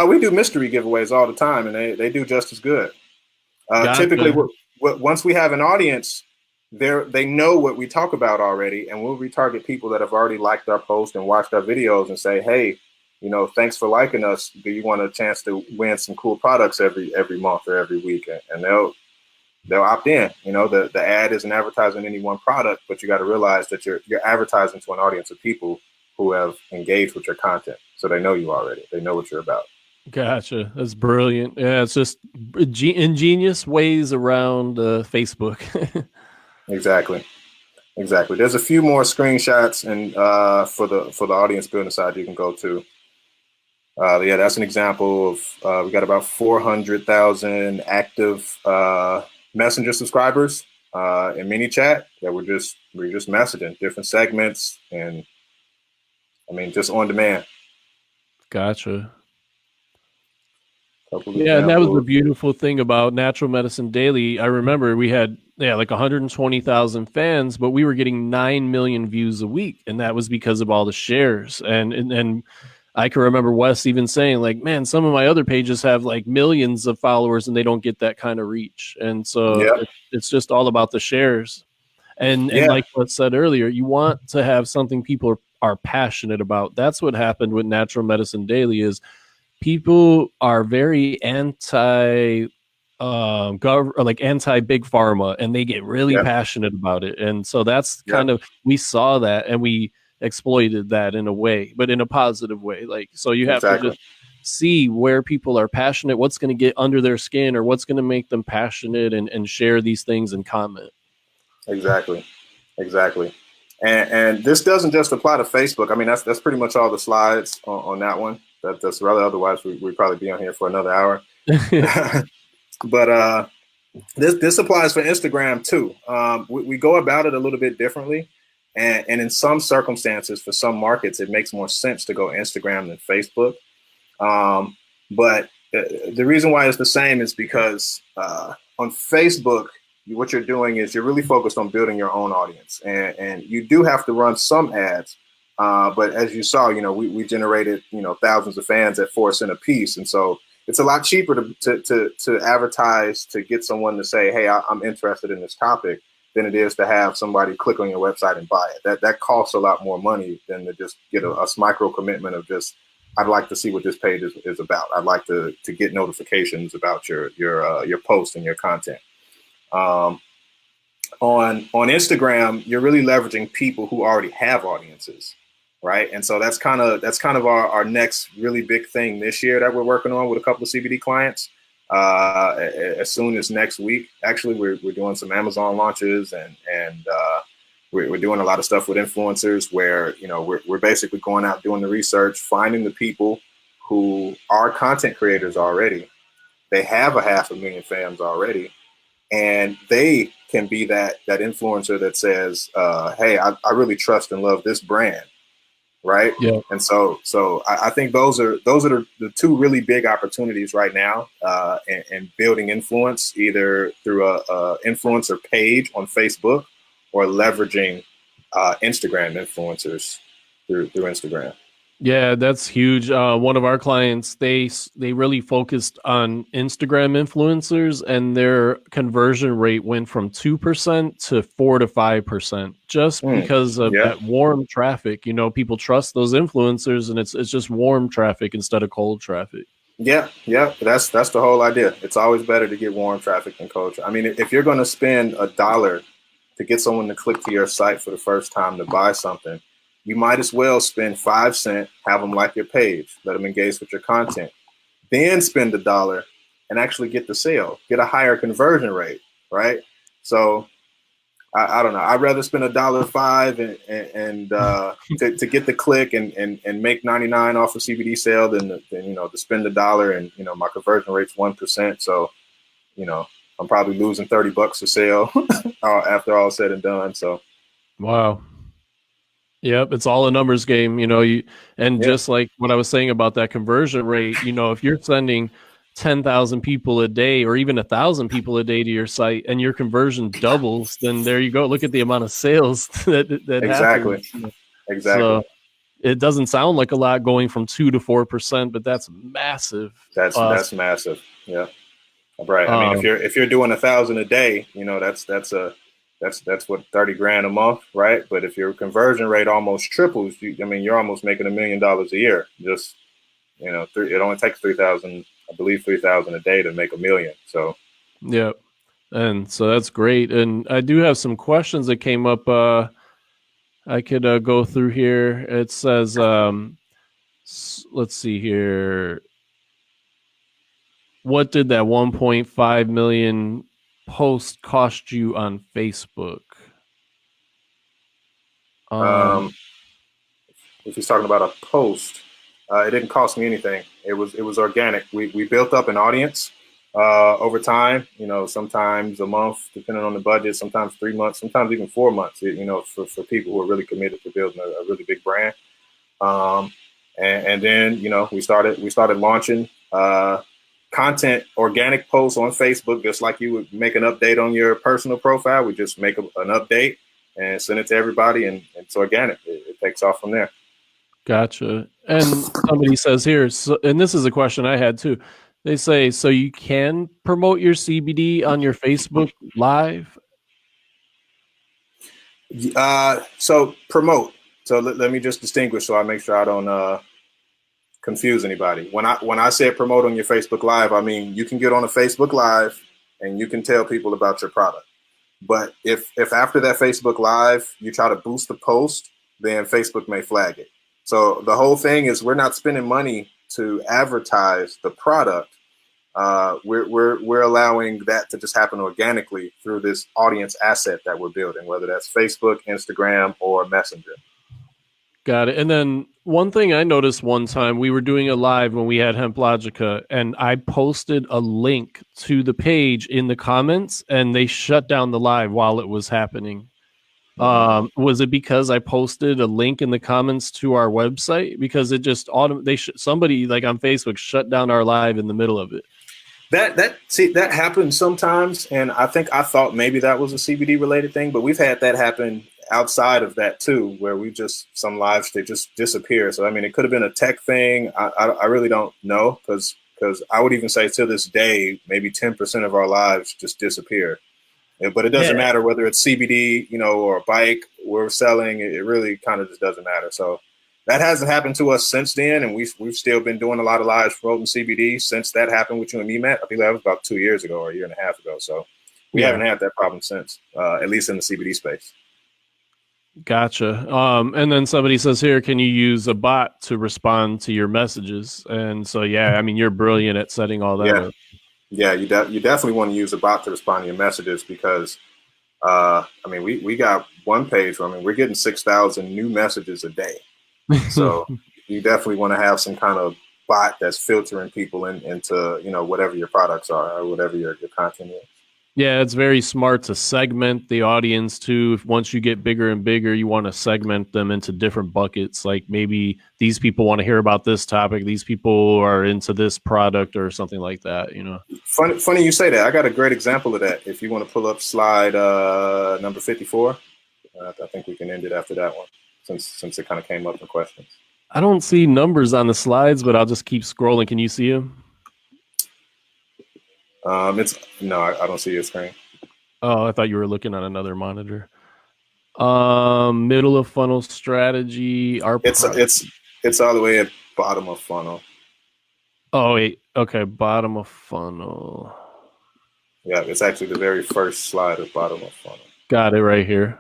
We do mystery giveaways all the time, and they do just as good. Typically, Gotcha. once we have an audience, they know what we talk about already, and we'll retarget people that have already liked our post and watched our videos and say, hey, thanks for liking us. Do you want a chance to win some cool products every month or every week? And they'll opt in. The ad isn't advertising any one product, but you got to realize that you're advertising to an audience of people who have engaged with your content, so they know you already. They know what you're about. Gotcha. That's brilliant. Yeah, it's just ingenious ways around Facebook. Exactly. Exactly. There's a few more screenshots, and for the audience building side, you can go to. Yeah, that's an example of we got about 400,000 active Messenger subscribers in ManyChat. Yeah, we're just messaging different segments, and I mean just on demand. Gotcha. Couple Yeah, and that was the examples. beautiful thing about Natural Medicine Daily. I remember we had like 120,000 fans, but we were getting 9 million views a week, and that was because of all the shares. And I can remember Wes even saying like, "Man, some of my other pages have like millions of followers, and they don't get that kind of reach." And so Yeah, it's just all about the shares. And yeah, like what said earlier, you want to have something people are passionate about. That's what happened with Natural Medicine Daily is people are very anti like anti big pharma, and they get really yeah, passionate about it. And so that's yeah. kind of, we saw that and we exploited that in a way, but in a positive way. Like, so you have to Exactly, just see where people are passionate, what's going to get under their skin, or what's going to make them passionate, and share these things and comment. exactly, exactly. And this doesn't just apply to Facebook. I mean, that's pretty much all the slides on that one. That's rather otherwise we'd probably be on here for another hour. But this applies for Instagram too. We go about it a little bit differently, and in some circumstances, for some markets, it makes more sense to go Instagram than Facebook. But the reason why it's the same is because on Facebook, what you're doing is you're really focused on building your own audience, and you do have to run some ads. But as you saw, we generated thousands of fans at 4 cents a piece, and so it's a lot cheaper to advertise to get someone to say, "Hey, I'm interested in this topic," than it is to have somebody click on your website and buy it. That costs a lot more money than to just get a micro commitment of just, I'd like to see what this page is about. I'd like to get notifications about your post and your content. Um, on Instagram, you're really leveraging people who already have audiences, right? And so that's kind of our next really big thing this year that we're working on with a couple of CBD clients. As soon as next week, actually, we're doing some Amazon launches, and we're doing a lot of stuff with influencers where we're basically going out doing the research, finding the people who are content creators already. They have 500,000 fans already, and they can be that influencer that says, "Hey, I really trust and love this brand," right? Yeah. And so I think those are the two really big opportunities right now, in building influence, either through a influencer page on Facebook or leveraging Instagram influencers through Instagram. Yeah, that's huge. One of our clients, they really focused on Instagram influencers, and their conversion rate went from 2% to 4 to 5%, just because of Yeah, that warm traffic. People trust those influencers, and it's just warm traffic instead of cold traffic. yeah. That's the whole idea. It's always better to get warm traffic than cold. I mean, if you're going to spend $1 to get someone to click to your site for the first time to buy something, you might as well spend 5 cents, have them like your page, let them engage with your content, then spend $1 and actually get the sale, get a higher conversion rate, right? So I don't know. I'd rather spend $1.05 and to get the click and make 99 off a CBD sale than to spend $1 and my conversion rate's 1%. So I'm probably losing $30 a sale after all said and done. So Wow. Yep, it's all a numbers game, and yeah, just like what I was saying about that conversion rate, if you're sending 10,000 people a day or even 1,000 people a day to your site and your conversion doubles, then there you go. Look at the amount of sales that happens. exactly, exactly. So it doesn't sound like a lot going from 2 to 4%, but that's massive. That's massive. Yeah. Right. I mean, Um, if you're doing 1,000 a day, that's what 30 grand a month, right? But if your conversion rate almost triples, I mean, you're almost making $1 million a year. Just it only takes 3,000, I believe 3,000 a day to make 1 million. So yeah, and so that's great. And I do have some questions that came up. I could go through here. It says, let's see here. What did that 1.5 million post cost you on Facebook? Um, If he's talking about a post, it didn't cost me anything. It was organic. We built up an audience over time. Sometimes a month, depending on the budget. Sometimes 3 months. Sometimes even 4 months. For people who are really committed to building a really big brand. Um, and then we started launching content, organic posts on Facebook, just like you would make an update on your personal profile. We just make an update and send it to everybody, and it's organic. It takes off from there. Gotcha. And somebody says here, so, and this is a question I had too. They say, so you can promote your CBD on your Facebook Live? So promote. So let me just distinguish so I make sure I don't confuse anybody. When I say promote on your Facebook Live, I mean you can get on a Facebook Live and you can tell people about your product. But if after that Facebook Live you try to boost the post, then Facebook may flag it. So the whole thing is we're not spending money to advertise the product. We're allowing that to just happen organically through this audience asset that we're building, whether that's Facebook, Instagram, or Messenger. Got it. And then one thing I noticed one time, we were doing a live when we had Hemp Logica, and I posted a link to the page in the comments, and they shut down the live while it was happening. Was it because I posted a link in the comments to our website? Because it just somebody like on Facebook shut down our live in the middle of it. That happens sometimes, and I thought maybe that was a CBD related thing, but we've had that happen outside of that too, where some lives they just disappear. So I mean, it could have been a tech thing. I really don't know, because I would even say to this day, maybe 10% of our lives just disappear. But it doesn't matter whether it's CBD, or a bike we're selling. It really kind of just doesn't matter. So that hasn't happened to us since then, and we've still been doing a lot of lives promoting CBD since that happened with you and me, Matt. I think that was about 2 years ago or a year and a half ago. So we haven't had that problem since, at least in the CBD space. Gotcha. And then somebody says here, can you use a bot to respond to your messages? And so, yeah, I mean, you're brilliant at setting all that up. Yeah, you definitely want to use a bot to respond to your messages, because I mean, we got one page where, I mean, we're getting 6,000 new messages a day. So you definitely want to have some kind of bot that's filtering people into whatever your products are or whatever your content is. Yeah, it's very smart to segment the audience too. If once you get bigger and bigger, you want to segment them into different buckets. Like maybe these people want to hear about this topic, these people are into this product or something like that. Funny you say that. I got a great example of that. If you want to pull up slide number 54, I think we can end it after that one, since it kind of came up in questions. I don't see numbers on the slides, but I'll just keep scrolling. Can you see them? I don't see your screen. Oh, I thought you were looking on another monitor. Middle of funnel strategy. It's all the way at bottom of funnel. Oh wait, okay, bottom of funnel. Yeah, it's actually the very first slide of bottom of funnel. Got it right here.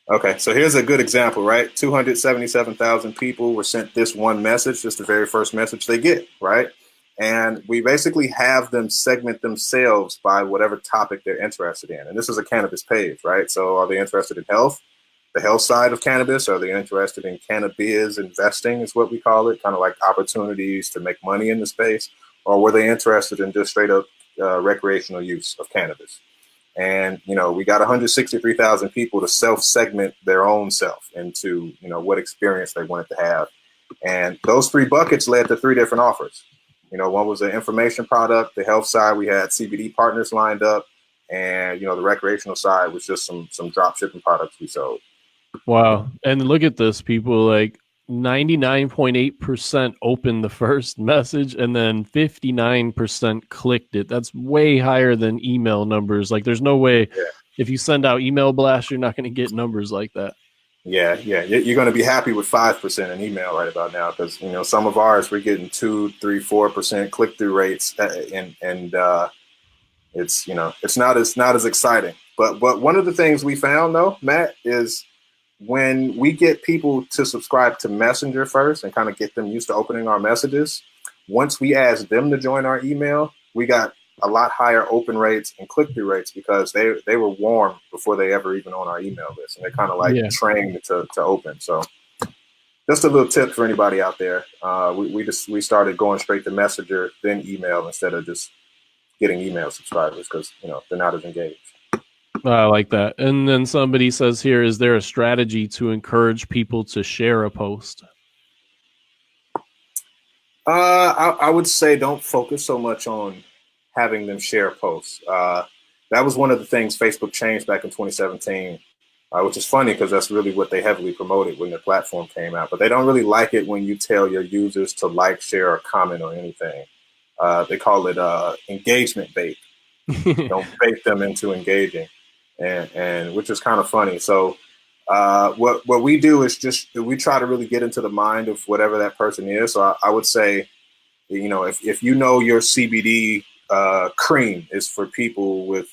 Okay, so here's a good example, right? 277,000 people were sent this one message, just the very first message they get, right? And we basically have them segment themselves by whatever topic they're interested in. And this is a cannabis page, right? So are they interested in health, the health side of cannabis? Are they interested in cannabis investing is what we call it, kind of like opportunities to make money in the space? Or were they interested in just straight up recreational use of cannabis? And, we got 163,000 people to self-segment their own self into, what experience they wanted to have. And those three buckets led to three different offers. One was an information product. The health side, we had CBD partners lined up. And, the recreational side was just some drop shipping products we sold. Wow. And look at this, people, like 99.8% opened the first message and then 59% clicked it. That's way higher than email numbers. Like there's no way if you send out email blasts, you're not going to get numbers like that. Yeah. You're going to be happy with 5% in email right about now, because, some of ours, we're getting 2, 3, 4% click-through rates. And it's, it's not as exciting. But one of the things we found, though, Matt, is when we get people to subscribe to Messenger first and kind of get them used to opening our messages, once we ask them to join our email, we got a lot higher open rates and click-through rates because they were warm before they ever even on our email list, and they're kind of like trained to open. So just a little tip for anybody out there. We started going straight to Messenger, then email, instead of just getting email subscribers, because they're not as engaged. I like that. And then somebody says here, is there a strategy to encourage people to share a post? I would say don't focus so much on having them share posts. That was one of the things Facebook changed back in 2017, which is funny because that's really what they heavily promoted when the platform came out. But they don't really like it when you tell your users to like, share, or comment on anything. They call it engagement bait. Don't bait them into engaging, and which is kind of funny. So what we do is we try to really get into the mind of whatever that person is. So I would say, if your CBD cream is for people with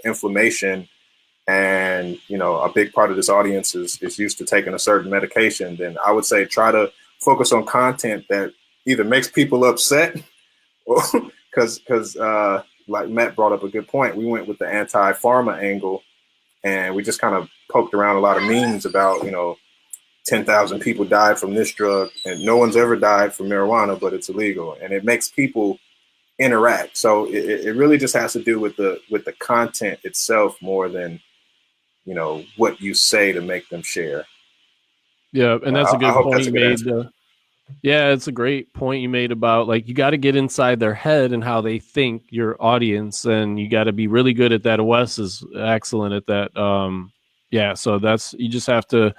inflammation, and a big part of this audience is used to taking a certain medication, then I would say try to focus on content that either makes people upset, or because like Matt brought up a good point, we went with the anti-pharma angle, and we just kind of poked around a lot of memes about 10,000 people died from this drug, and no one's ever died from marijuana, but it's illegal, and it makes people interact. So it really just has to do with the content itself more than what you say to make them share. Yeah, and that's a good point you made. Yeah, it's a great point you made about, like, you got to get inside their head and how they think, your audience, and you got to be really good at that. Wes is excellent at that. So you just have to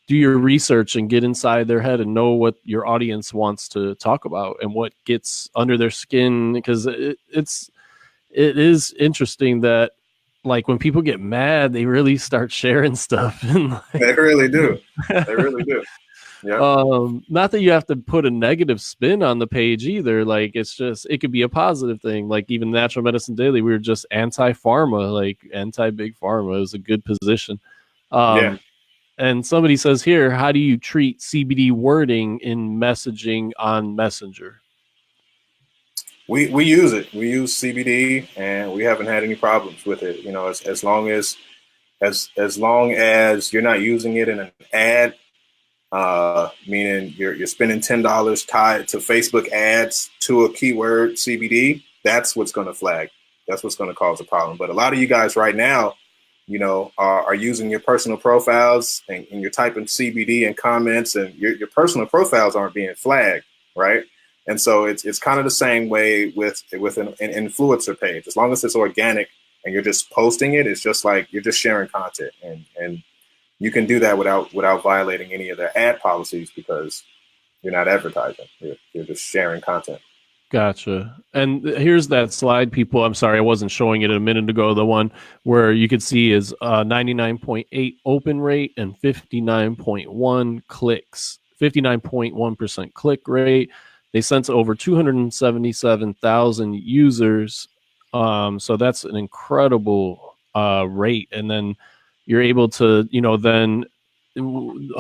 do your research and get inside their head and know what your audience wants to talk about and what gets under their skin, because it is interesting that, like, when people get mad, they really start sharing stuff. And they really do. They really do. Yeah. Not that you have to put a negative spin on the page either. Like, it's just, it could be a positive thing. Like, even Natural Medicine Daily, we were just anti-pharma, like anti-big pharma. It was a good position. And somebody says here, how do you treat CBD wording in messaging on Messenger? We use it. We use CBD, and we haven't had any problems with it. As long as you're not using it in an ad, meaning you're spending $10 tied to Facebook ads to a keyword CBD, that's what's going to flag. That's what's going to cause a problem. But a lot of you guys right now, are using your personal profiles, and you're typing CBD in comments, and your personal profiles aren't being flagged, right? And so it's kind of the same way with an influencer page. As long as it's organic and you're just posting it, it's just like you're just sharing content, and you can do that without violating any of their ad policies, because you're not advertising. You're just sharing content. Gotcha. And here's that slide, people. I'm sorry, I wasn't showing it a minute ago. The one where you could see is 99.8 open rate and 59.1 clicks, 59.1% click rate. They sent over 277,000 users. So that's an incredible rate. And then you're able to, then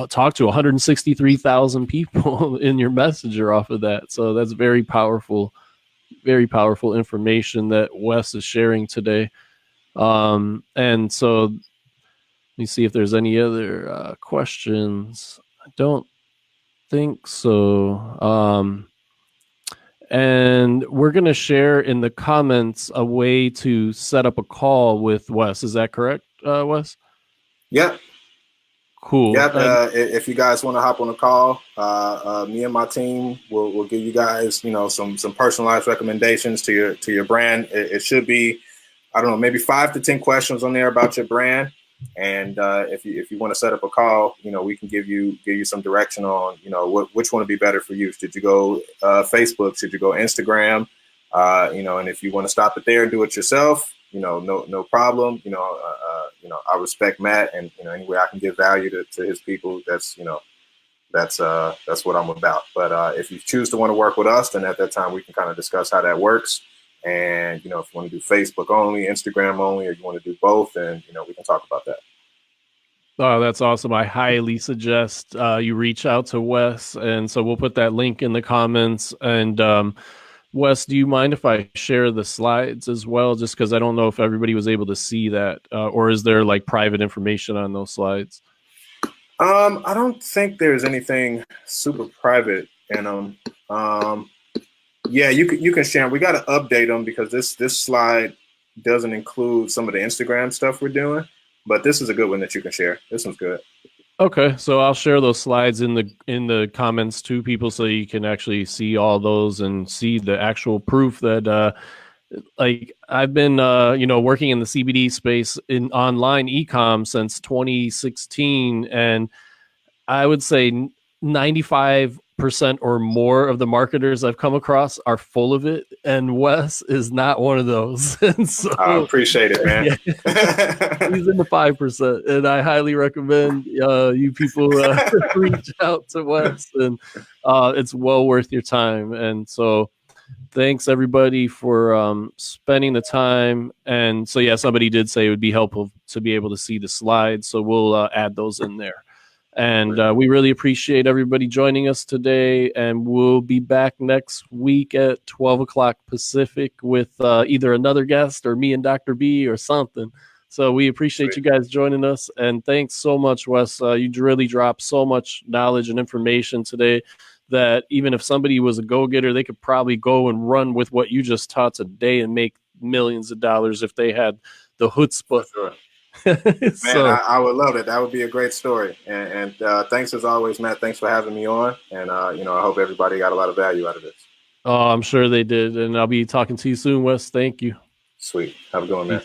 talk to 163,000 people in your messenger off of that. So that's very powerful information that Wes is sharing today. And so let me see if there's any other questions. I don't think so. And we're going to share in the comments a way to set up a call with Wes. Is that correct, Wes? Yeah. Cool. Yep. If you guys want to hop on a call, me and my team will give you guys, some personalized recommendations to your brand. It should be, I don't know, maybe 5 to 10 questions on there about your brand. And if you want to set up a call, we can give you some direction on, which one would be better for you. Should you go Facebook? Should you go Instagram? And if you want to stop it there and do it yourself, no problem. I respect Matt, and any way I can give value to his people, that's what I'm about. But if you choose to want to work with us, then at that time we can kind of discuss how that works. And if you want to do Facebook only, Instagram only, or you want to do both, then we can talk about that. Oh, that's awesome. I highly suggest you reach out to Wes. And so we'll put that link in the comments. And Wes, do you mind if I share the slides as well? Just because I don't know if everybody was able to see that, or is there like private information on those slides? I don't think there's anything super private in them. Yeah, you can share 'em. We got to update them because this slide doesn't include some of the Instagram stuff we're doing, but this is a good one that you can share. This one's good. Okay, so I'll share those slides in the comments to people so you can actually see all those and see the actual proof that like I've been working in the CBD space in online ecom since 2016, and I would say 95% or more of the marketers I've come across are full of it, and Wes is not one of those. And so I appreciate it, man. yeah, he's in the 5%, and I highly recommend you people reach out to Wes, and it's well worth your time. And so thanks everybody for spending the time. And so yeah, somebody did say it would be helpful to be able to see the slides, so we'll add those in there. And we really appreciate everybody joining us today, and we'll be back next week at 12 o'clock Pacific with either another guest or me and Dr. B or something. So we appreciate you guys joining us, and thanks so much, Wes. You really dropped so much knowledge and information today that even if somebody was a go-getter, they could probably go and run with what you just taught today and make millions of dollars if they had the chutzpah. Sure. So, Man, I would love it. That would be a great story. And thanks as always, Matt. Thanks for having me on. And, I hope everybody got a lot of value out of this. oh, I'm sure they did. And I'll be talking to you soon, Wes. Thank you. Sweet. Have a good one, man.